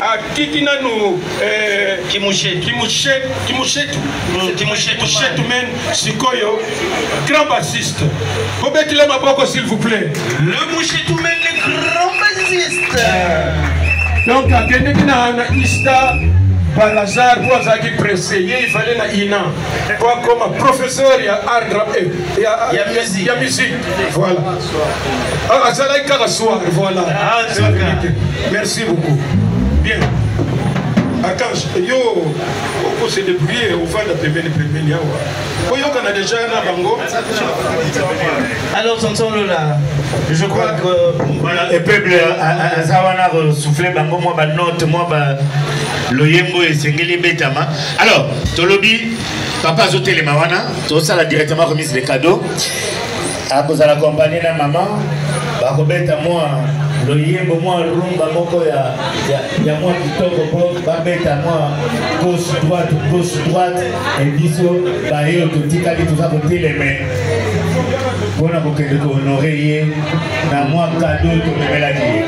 atiki nanu Kimushetu men sikoyo grand bassiste. Obekile maboko s'il vous plaît. Le Mushetu men le grand bassiste. Donc akende na Ista par hasard, pour Azaki pressé, il fallait la INA. Toi, comme professeur, il y a art, il y a musique. Voilà. Ah, ça là, il voilà. Merci beaucoup. Bien. Archange, yo, on s'est débrouillé, on va la pébéni. On a déjà un bango. Alors, tonton Lola, je crois que. Voilà, et peuple, à Zawana, soufflé bango, moi, note, moi, Loyembo et Sengeli Betama. Alors, Tolobi, papa Zoté les Mawana, tout ça, directement remise des cadeaux. À cause de la compagnie de maman, Bakobeta, moi. Loyembo moi rumba moko ya moi kitoko po babeta moi gauche droite et biso ba yo to tikali tout ça pour télémer pour na kokende ko honorer ye na moi cadeau to memela die.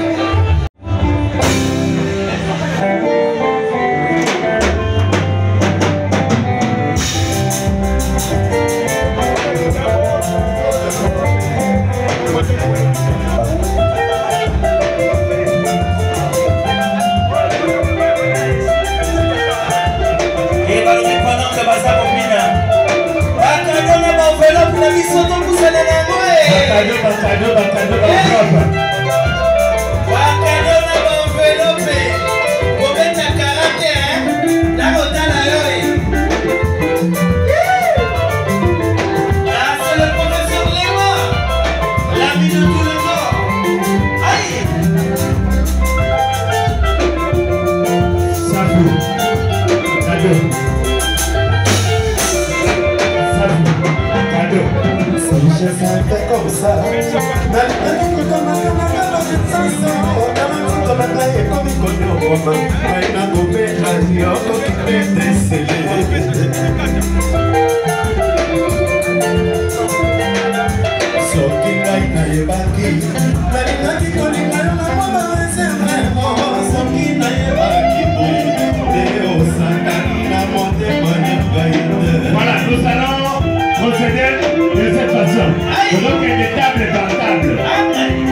Voilà, nous allons procéder de cette façon. Donc, il y a des tables par table.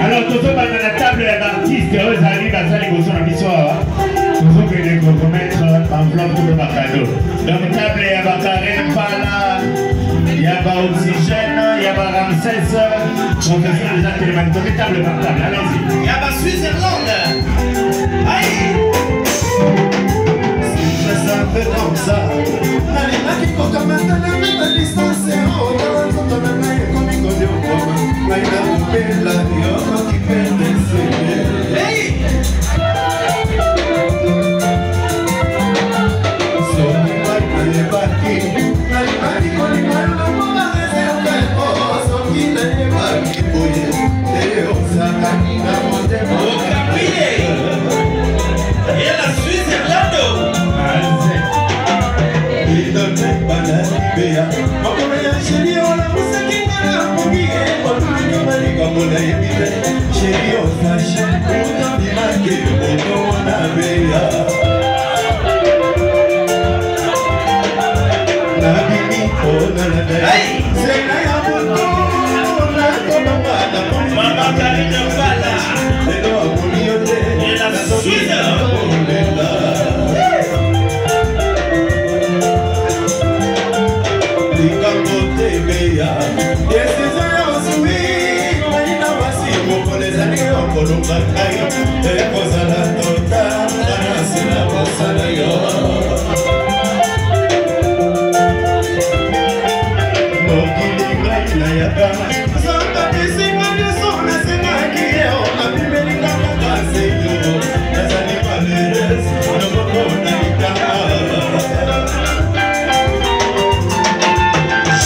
Alors, nous sommes dans la table d'artistes. Eux arrivent à faire les gossons à l'histoire. Nous sommes venus compromettre enveloppe tout le cadeau. Donc, table, il y a Bakarel, Pala, il y a Oxygène, il y a Ramsès. On fait déjà télémanique, table par table. Allons-y. Il y a Suisse-Irlande. Aïe! Ça fait comme ça. Hey!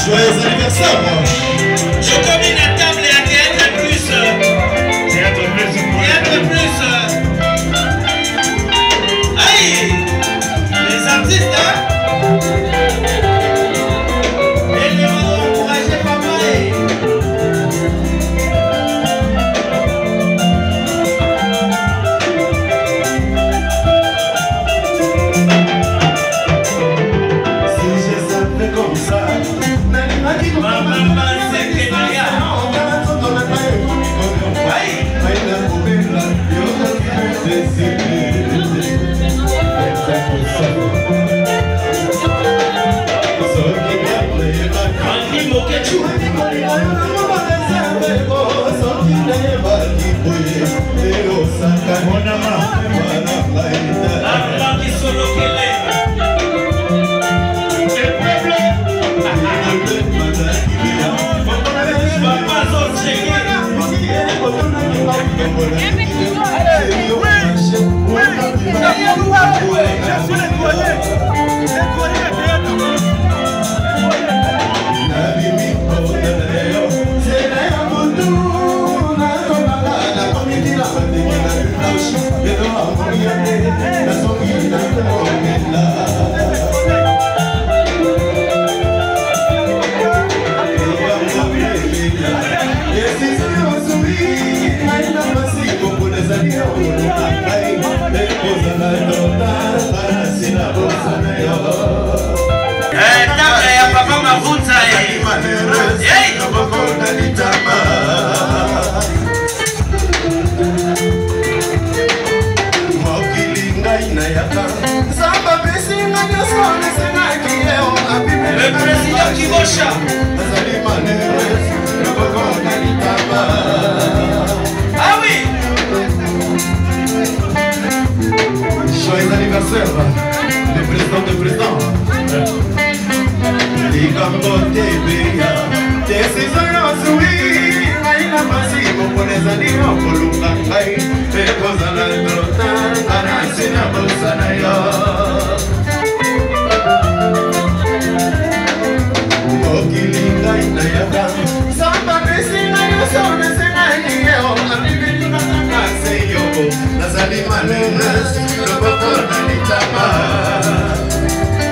Joyeux anniversaire. Je combine à table et à théâtre plus. Théâtre plus. Aïe, les artistes, hein. Et les mots encouragés par moi. Si je savais comme ça. Maman, c'est que le président Kibocha. Ah oui. Joyeux anniversaire, le président de président. Les Cambodia, des saisons, oui, il a passé pour les années en Colombie, et pour la Trotane, c'est la Bossanaïa. Okilinga inayaka, samba mesina yosone senaiyo, amibili matanga seyo, nazali malenes, loboko nalitama.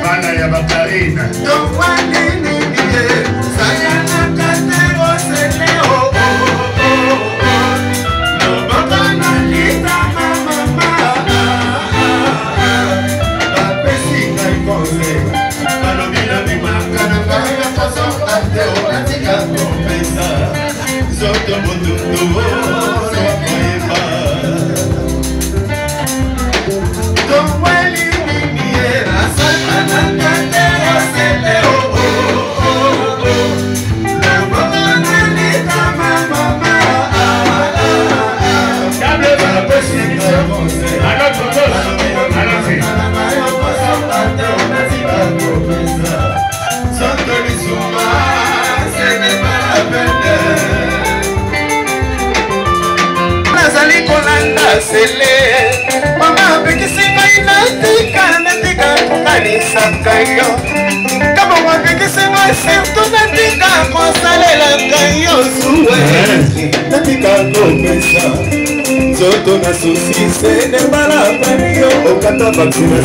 Bana ya bakarina. Tokwani niye, sayana katero seneo. Loboko nalitama mama. Bapesi kaikose, balobina bimakana kaya koso ateo atika kompesa. Zoto bundundo, sokoyeba. Tokwani niye, sayana katero seneo. Loboko nalitama mama. Bapesi kaikose, nazali kolanda sele mama apekisi ngai natika kokanisaka yo kabongo apekisi ngai surtout natika kosalela ngai yo zuwe natika kopesa nzoto na susi sene mbala pari yo okata bakuna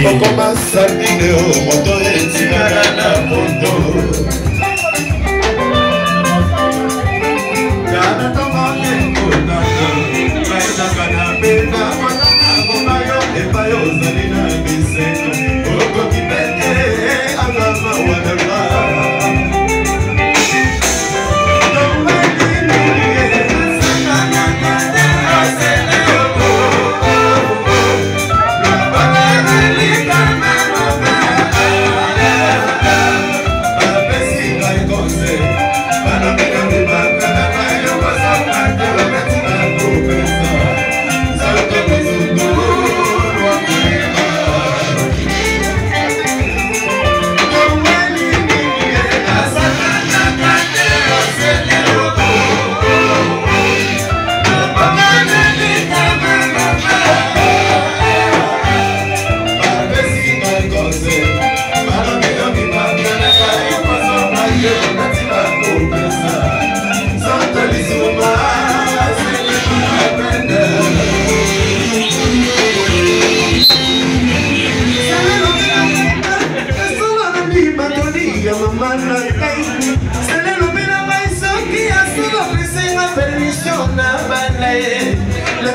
okoma sardine o moto etingana na moto kana tomane konaka kaitaka na pena manana ngoma yo epayo ozali na biseko okoki pete angama wadala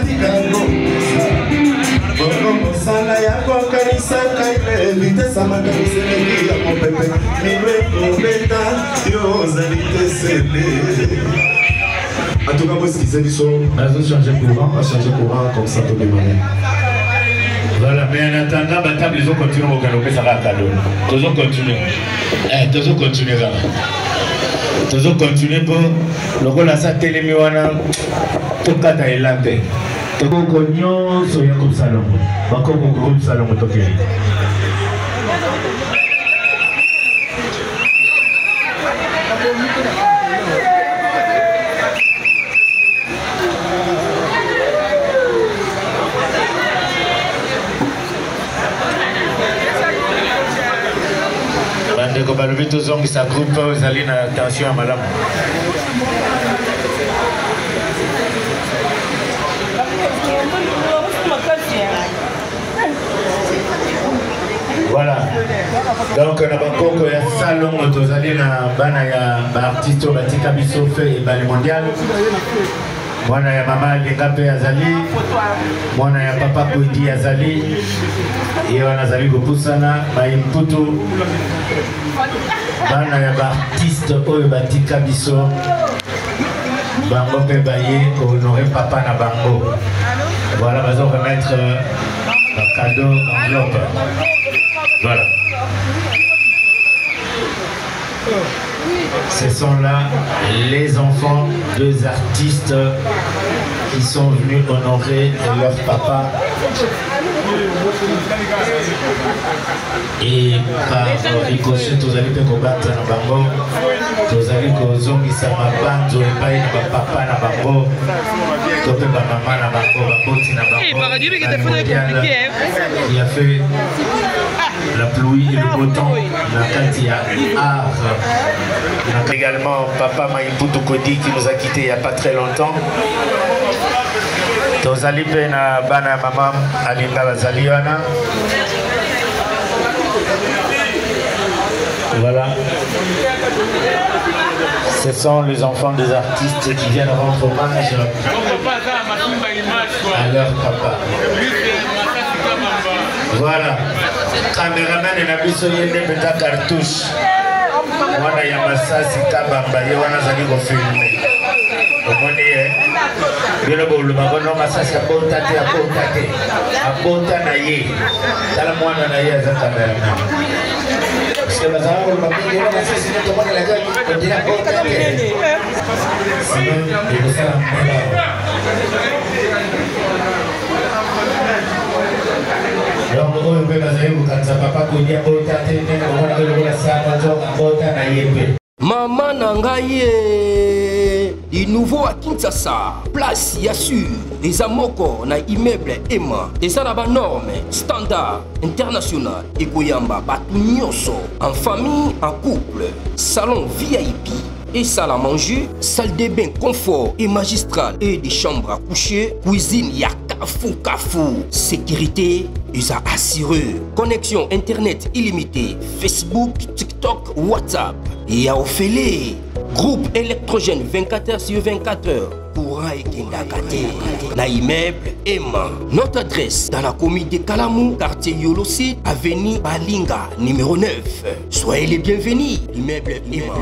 tikango bongo mosala ya kokanisa kaile vitesa makanisa elengi ya mopepe milwe kobeta yo ozali te sele. En tout cas, moi, ce qui s'est dit, on va changer courant, comme ça, tout démarrer. Voilà, mais en attendant, la table, ils ont continué au galopé, ça va à cadeau. Ils ont continué. Ils ont continué, là. Ils ont continué pour le rôle à sa télé, tout cas, il est là. Tout le monde, c'est un groupe salon. Encore un groupe salon, ok. Bandeko balobi tozongisa groupe ozali na tension ya malamu. Voilà. Donc na bakoko ya salon tozali na bana ya baartiste batika biso fe ebale mondial. Mwana ya mama Lingape azali, mwana ya papa Koidi azali, ye wana azali kopusana Maimputu, bana ya baartiste oyo batika biso bango mpe baye honore papa na bango. Voilà, bazo remettre un cadeau enveloppe. Voilà. Ce sont là les enfants, deux artistes qui sont venus honorer leur papa. Et par ricochet, tous allez combattre dans Bango, tous allez kozongisa mabanzo et pas na papa na Bango, topé ba maman na Bango, ba poti na Bango. Il a fait la pluie et le beau temps, la Katia art. Également papa Maïmputu Kodi qui nous a quittés il n'y a pas très longtemps. Tozali pena bana maman Alinga Bazaliana. Voilà. Ce sont les enfants des artistes qui viennent rendre hommage à leur papa. Voilà. Caméraman et Nabiso Yende Beta Cartouche. Wana ya masasi kabamba ye wana zali ko filmer. Omoni bino bolo magono masasi abota na ye. Tala mwana na ye za cameraman. Parce que bazango le papier ye wana sisi ne tomona la gueule on dirait abota te. Sinon il faut faire donc oyo mpe bazali kokanisa papa kolia bota te ndenge omona oyo sana bota na ye mpe mama na ngai du nouveau à Kinshasa place Yassur des amoko na immeuble Emma des araba normes standard international et koyamba batu nyonso en famille en couple salon VIP et salle à manger, salle de bain confort et magistral et des chambres à coucher, cuisine ya kafou, sécurité ils a assuré, connexion internet illimité, Facebook, TikTok, WhatsApp et à Ophélie, groupe électrogène 24h/24h. Courant et Kindakate, na immeuble Emma. Notre adresse dans la commune de Kalamou, quartier Yolosi, avenue Balinga, numéro 9. Soyez les bienvenus, immeuble Emma.